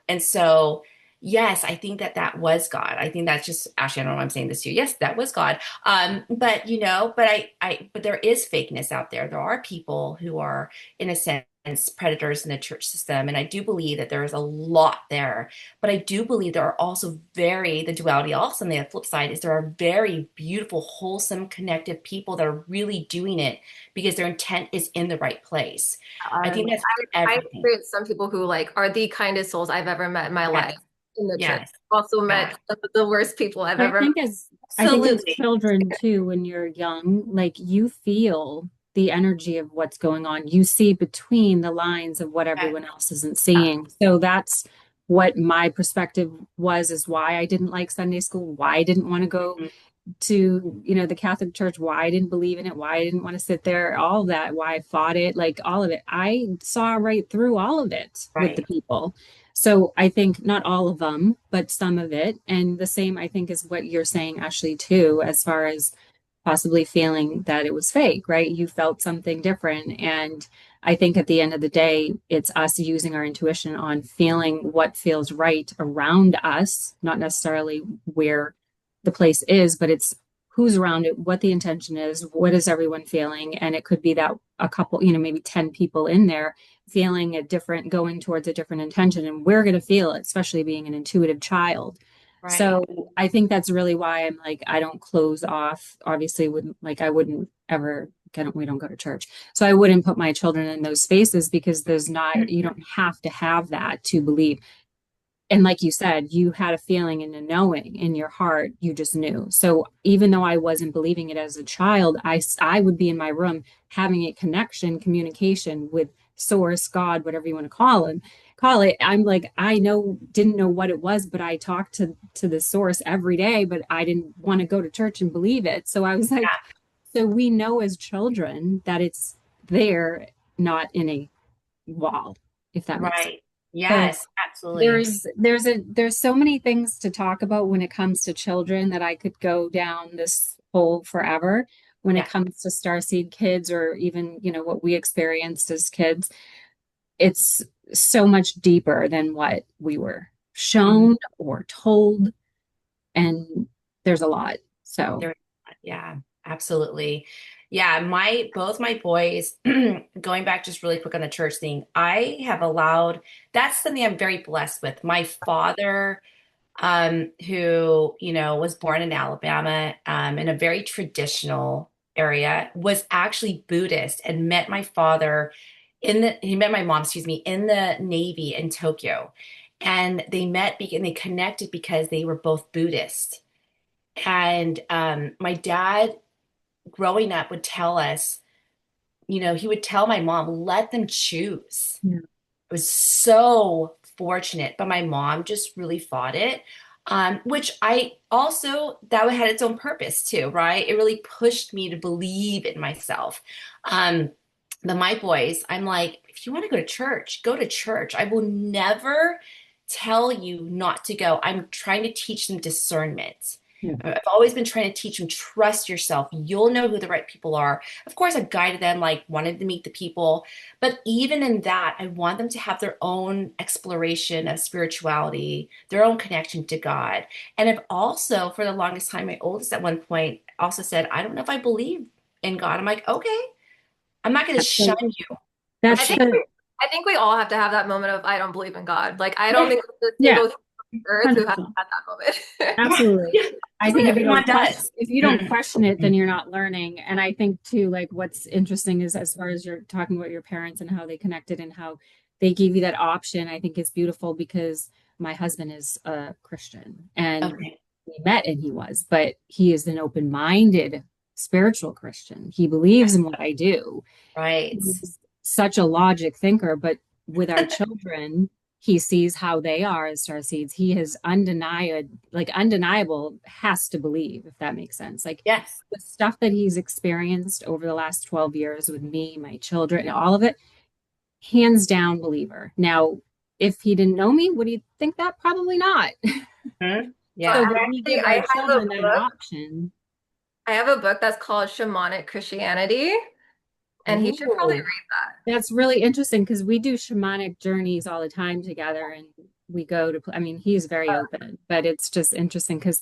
And so, yes, I think that that was God. I think that's just actually, I don't know why I'm saying this to you. Yes, that was God. But but there is fakeness out there. There are people who are, in a sense, predators in the church system, and I do believe that there is a lot there. But I do believe there are also the duality. Also, on the flip side, is there are very beautiful, wholesome, connected people that are really doing it because their intent is in the right place. I think that's for I everything. experienced some people who like are the kindest souls I've ever met in my life Yes, in the church. yes, Also yeah, met some of the worst people I've But ever met. I think as absolutely. children too, when you're young, like you feel the energy of what's going on. You see between the lines of what Yes, everyone else isn't seeing. So that's what my perspective was, is why I didn't like Sunday school, why I didn't want to go mhm, to, the Catholic Church, why I didn't believe in it, why I didn't want to sit there, all of that, why I fought it, like all of it. I saw right through all of it with the right. people. So I think not all of them, but some of it. And the same, I think, is what you're saying, Ashley, too, as far as possibly feeling that it was fake, right? You felt something different. And I think at the end of the day, it's us using our intuition on feeling what feels right around us, not necessarily where the place is, but it's who's around it, what the intention is, what is everyone feeling. And it could be that a couple, maybe 10 people in there feeling a different, going towards a different intention. And we're going to feel it, especially being an intuitive child. Right. So I think that's really why I'm like, I don't close off, obviously, wouldn't like, I wouldn't ever. We don't go to church. So I wouldn't put my children in those spaces because you don't have to have that to believe. And like you said, you had a feeling and a knowing in your heart, you just knew. So even though I wasn't believing it as a child, I would be in my room having a connection, communication with source, God, whatever you want to call it. I'm like, didn't know what it was, but I talked to the source every day, but I didn't want to go to church and believe it. So I was like, Yeah. so we know as children that it's there, not in a wall, if that makes sense. Right. So Yes, absolutely. there's so many things to talk about when it comes to children that I could go down this hole forever when it Yeah. comes to starseed kids or even, what we experienced as kids. It's so much deeper than what we were Mhm. shown or told, and there's a lot. So There, yeah, absolutely. Yeah, my both my boys, going back just really quick on the church thing, I have allowed, that's something I'm very blessed with. My father, who, was born in Alabama, in a very traditional area, was actually Buddhist and met my father he met my mom, excuse me, in the Navy in Tokyo. And they and they connected because they were both Buddhist. And my dad, growing up, would tell us, he would tell my mom, let them choose. yeah, I was so fortunate, but my mom just really fought it. Which I also, that had its own purpose too, right? It really pushed me to believe in myself. Um, but my boys, I'm like, if you want to go to church, go to church. I will never tell you not to go. I'm trying to teach them discernment. yeah, I've always been trying to teach them, trust yourself. You'll know who the right people are. Of course, I've guided them, like wanted to meet the people. But even in that, I want them to have their own exploration of spirituality, their own connection to God. And I've also, for the longest time, my oldest at one point also said, I don't know if I believe in God. I'm like, okay, I'm not going to shun so you. I that's think the I think we all have to have that moment of I don't believe in God. Like I don't think there's a yeah, single human on earth who hasn't 100%. had that moment. Absolutely. I think Everyone does. if you don't question it, then you're not learning. And I think too, like what's interesting is as far as you're talking about your parents and how they connected and how they gave you that option, I think is beautiful because my husband is a Christian and Okay. we met and he was, but he is an open-minded spiritual Christian. He believes in what I do. Right. He's such a logic thinker, but with our children, he sees how they are as star seeds. He is undeniable, has to believe, if that makes sense. Like Yes. the stuff that he's experienced over the last 12 years with me, my children, all of it, hands down believer. Now, if he didn't know me, would he think that? Probably not. Mhm. So So Yeah. when we give I our have a children that book. option, I have a book that's called Shamanic Christianity, and he should probably Ooh. read that. that's really interesting because we do shamanic journeys all the time together and we go to, I mean, he's very open, but it's just interesting because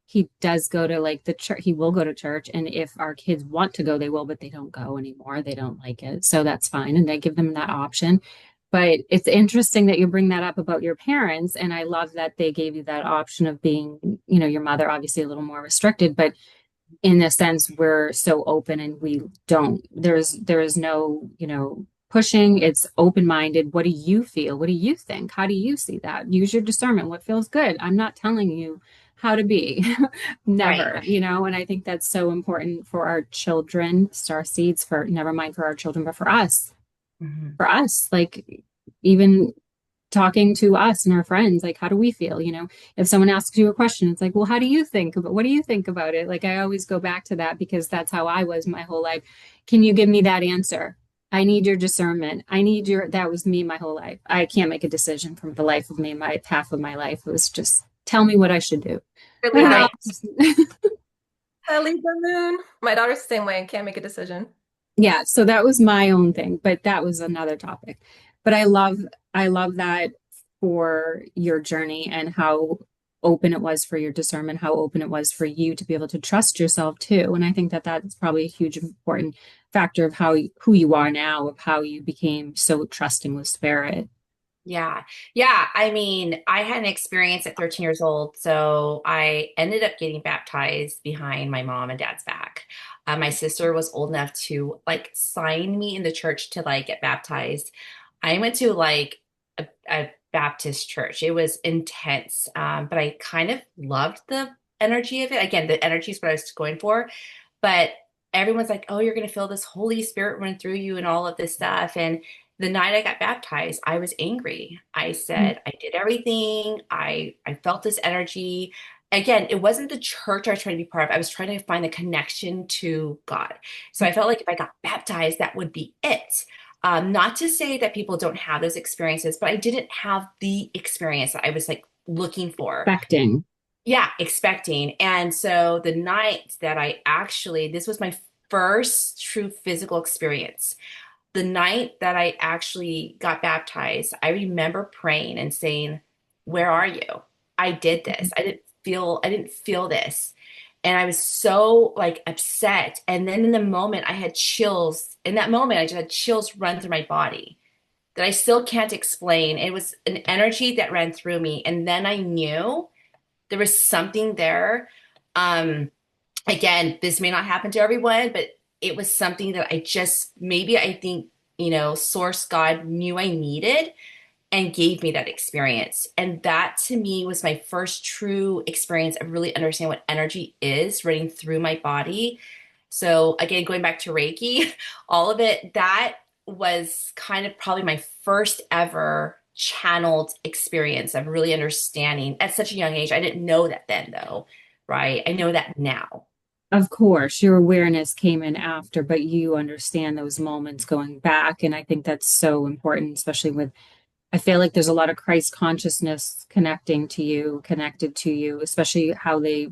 he does go to like the church, he will go to church. And if our kids want to go, they will, but they don't go anymore. They don't like it. So that's fine. And they give them that option. But it's interesting that you bring that up about your parents. And I love that they gave you that option of being, your mother, obviously a little more restricted, but in a sense we're so open and we don't there is no pushing. It's open-minded. What do you feel? What do you think? How do you see that? Use your discernment. What feels good? I'm not telling you how to be. Right. Never, and I think that's so important for our children, star seeds, for never mind for our children, but Mhm. for us, like even talking to us and our friends, like how do we feel? If someone asks you a question, it's like, well, how do you think about, what do you think about it? Like I always go back to that because that's how I was my whole life. Can you give me that answer? I need your discernment. That was me my whole life. I can't make a decision from the life of me. My path of my life was just tell me what I should do. Or Right. I leave the moon. My daughter's the same way and can't make a decision. Yeah, so that was my own thing, but that was another topic. But I love that for your journey and how open it was for your discernment, how open it was for you to be able to trust yourself too. And I think that that's probably a huge important factor of who you are now, of how you became so trusting with spirit. Yeah. Yeah. I mean, I had an experience at 13 years old. So I ended up getting baptized behind my mom and dad's back. My sister was old enough to like sign me in the church to like get baptized. I went to like a Baptist church. It was intense. But I kind of loved the energy of it. Again, the energy is what I was going for. But everyone's like, oh, you're going to feel this Holy Spirit run through you and all of this stuff. And the night I got baptized, I was angry. I said, I did everything. I felt this energy. Again, it wasn't the church I was trying to be part of. I was trying to find a connection to God. So I felt like if I got baptized, that would be it. Not to say that people don't have those experiences, but I didn't have the experience that I was like looking for. Expecting. Yeah, expecting. And so the night that this was my first true physical experience. The night that I actually got baptized, I remember praying and saying, "Where are you? I did this. I didn't feel this." And I was so like upset. And then in the moment, I had chills. In that moment, I just had chills run through my body that I still can't explain. It was an energy that ran through me. And then I knew there was something there. Um, Again, this may not happen to everyone, but it was something that I just maybe I think, Source God knew I needed and gave me that experience. And that to me was my first true experience of really understanding what energy is running through my body. So again, going back to Reiki, all of it, that was kind of probably my first ever channeled experience of really understanding at such a young age. I didn't know that then though, right? I know that now. Of course, your awareness came in after, but you understand those moments going back. And I think that's so important, especially with, I feel like there's a lot of Christ consciousness connected to you, especially how they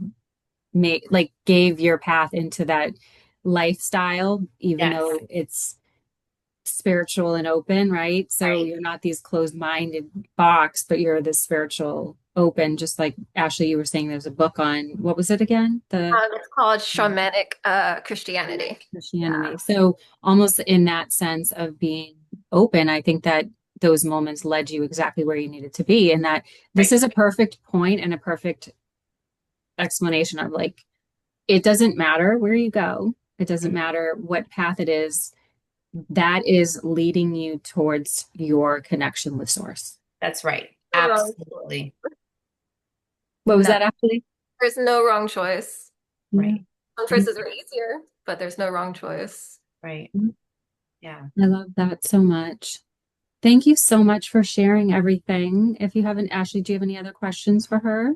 made, like, gave your path into that lifestyle, even Yes, though it's spiritual and open, right? So right. you're not these closed-minded box, but you're this spiritual open, just like Ashley, you were saying there's a book on, what was it again? The It's called shamanic Christianity. Christianity. Yeah. So almost in that sense of being open, I think that those moments led you exactly where you needed to be. And that this Right. is a perfect point and a perfect explanation of like, it doesn't matter where you go. It doesn't matter what path it is. That is leading you towards your connection with source. That's right. No wrong choice. Absolutely. What was No, that actually? there's no wrong choice. Yeah. Right. Some choices are easier, but there's no wrong choice. Right. Yeah. I love that so much. Thank you so much for sharing everything. If you haven't, Ashley, do you have any other questions for her?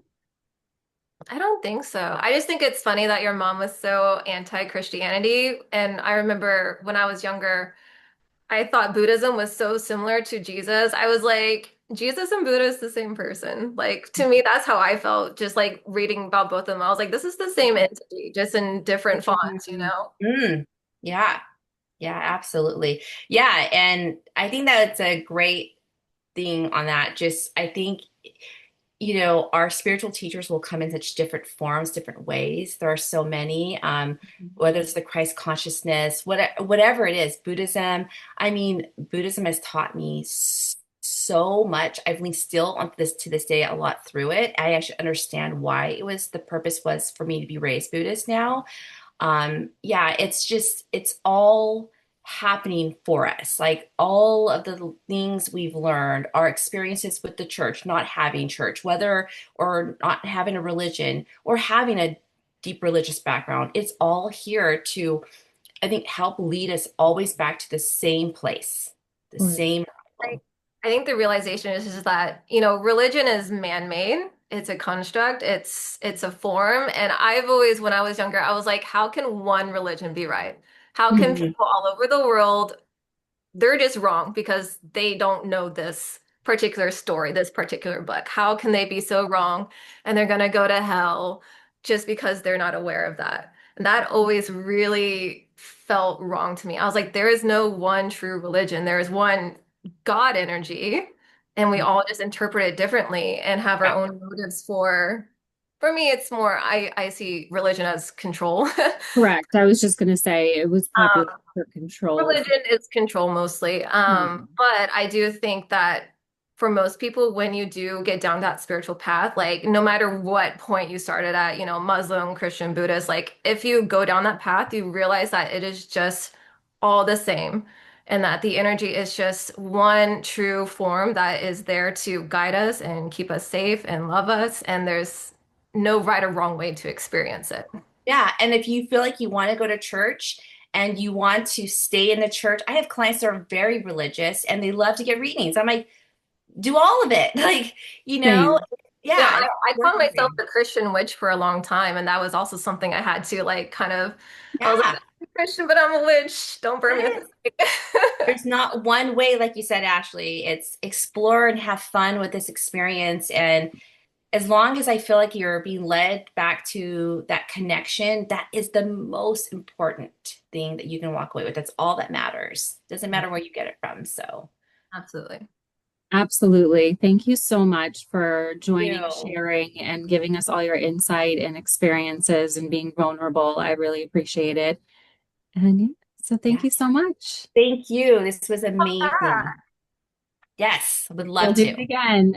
I don't think so. I just think it's funny that your mom was so anti-Christianity. And I remember when I was younger, I thought Buddhism was so similar to Jesus. I was like, Jesus and Buddha is the same person. Like to me, that's how I felt just like reading about both of them. I was like, this is the same entity, just in different fonts, you know? Mm. Yeah. Yeah, absolutely. Yeah. And I think that's a great thing on that. Just, I think, our spiritual teachers will come in such different forms, different ways. There are so many, whether it's the Christ consciousness, whatever it is, Buddhism. I mean, Buddhism has taught me so much. I've leaned still on this to this day a lot through it. I actually understand why the purpose was for me to be raised Buddhist now. Yeah, it's all happening for us. Like all of the things we've learned, our experiences with the church, not having church, whether or not having a religion or having a deep religious background, it's all here to, I think, help lead us always back to the same place, the Or same I, realm. I think the realization is just that, religion is man-made. It's a construct. It's a form. And I've always, when I was younger, I was like, how can one religion be right? How can Mhm. people all over the world, they're just wrong because they don't know this particular story, this particular book. How can they be so wrong and they're gonna go to hell just because they're not aware of that? And that always really felt wrong to me. I was like, there is no one true religion. There is one God energy, and we all just interpret it differently and have our Yeah. own motives for me it's more I see religion as control. Correct. I was just going to say it was probably um, for control. Religion is control mostly. Mhm. But I do think that for most people, when you do get down that spiritual path, like no matter what point you started at, you know, Muslim, Christian, Buddhist, like if you go down that path, you realize that it is just all the same and that the energy is just one true form that is there to guide us and keep us safe and love us. And there's no right or wrong way to experience it. Yeah. And if you feel like you want to go to church and you want to stay in the church, I have clients that are very religious and they love to get readings. I'm like, do all of it. Like, you know, Same. Yeah, yeah, it's I called working for myself you. the Christian witch for a long time, and that was also something I had to like kind of. I was like, Yeah. I'm a Christian, but I'm a witch. Don't burn me at the stake. There's not one way, like you said, Ashley. It's explore and have fun with this experience. And as long as I feel like you're being led back to that connection, that is the most important thing that you can walk away with. That's all that matters. Doesn't matter where you get it from. So, Absolutely. Absolutely. Thank you so much for joining, you. sharing, and giving us all your insight and experiences and being vulnerable. I really appreciate it. And yeah, so thank Yeah. you so much. Thank you. This was amazing. Ah. Yes, I would We'll love do to. it again.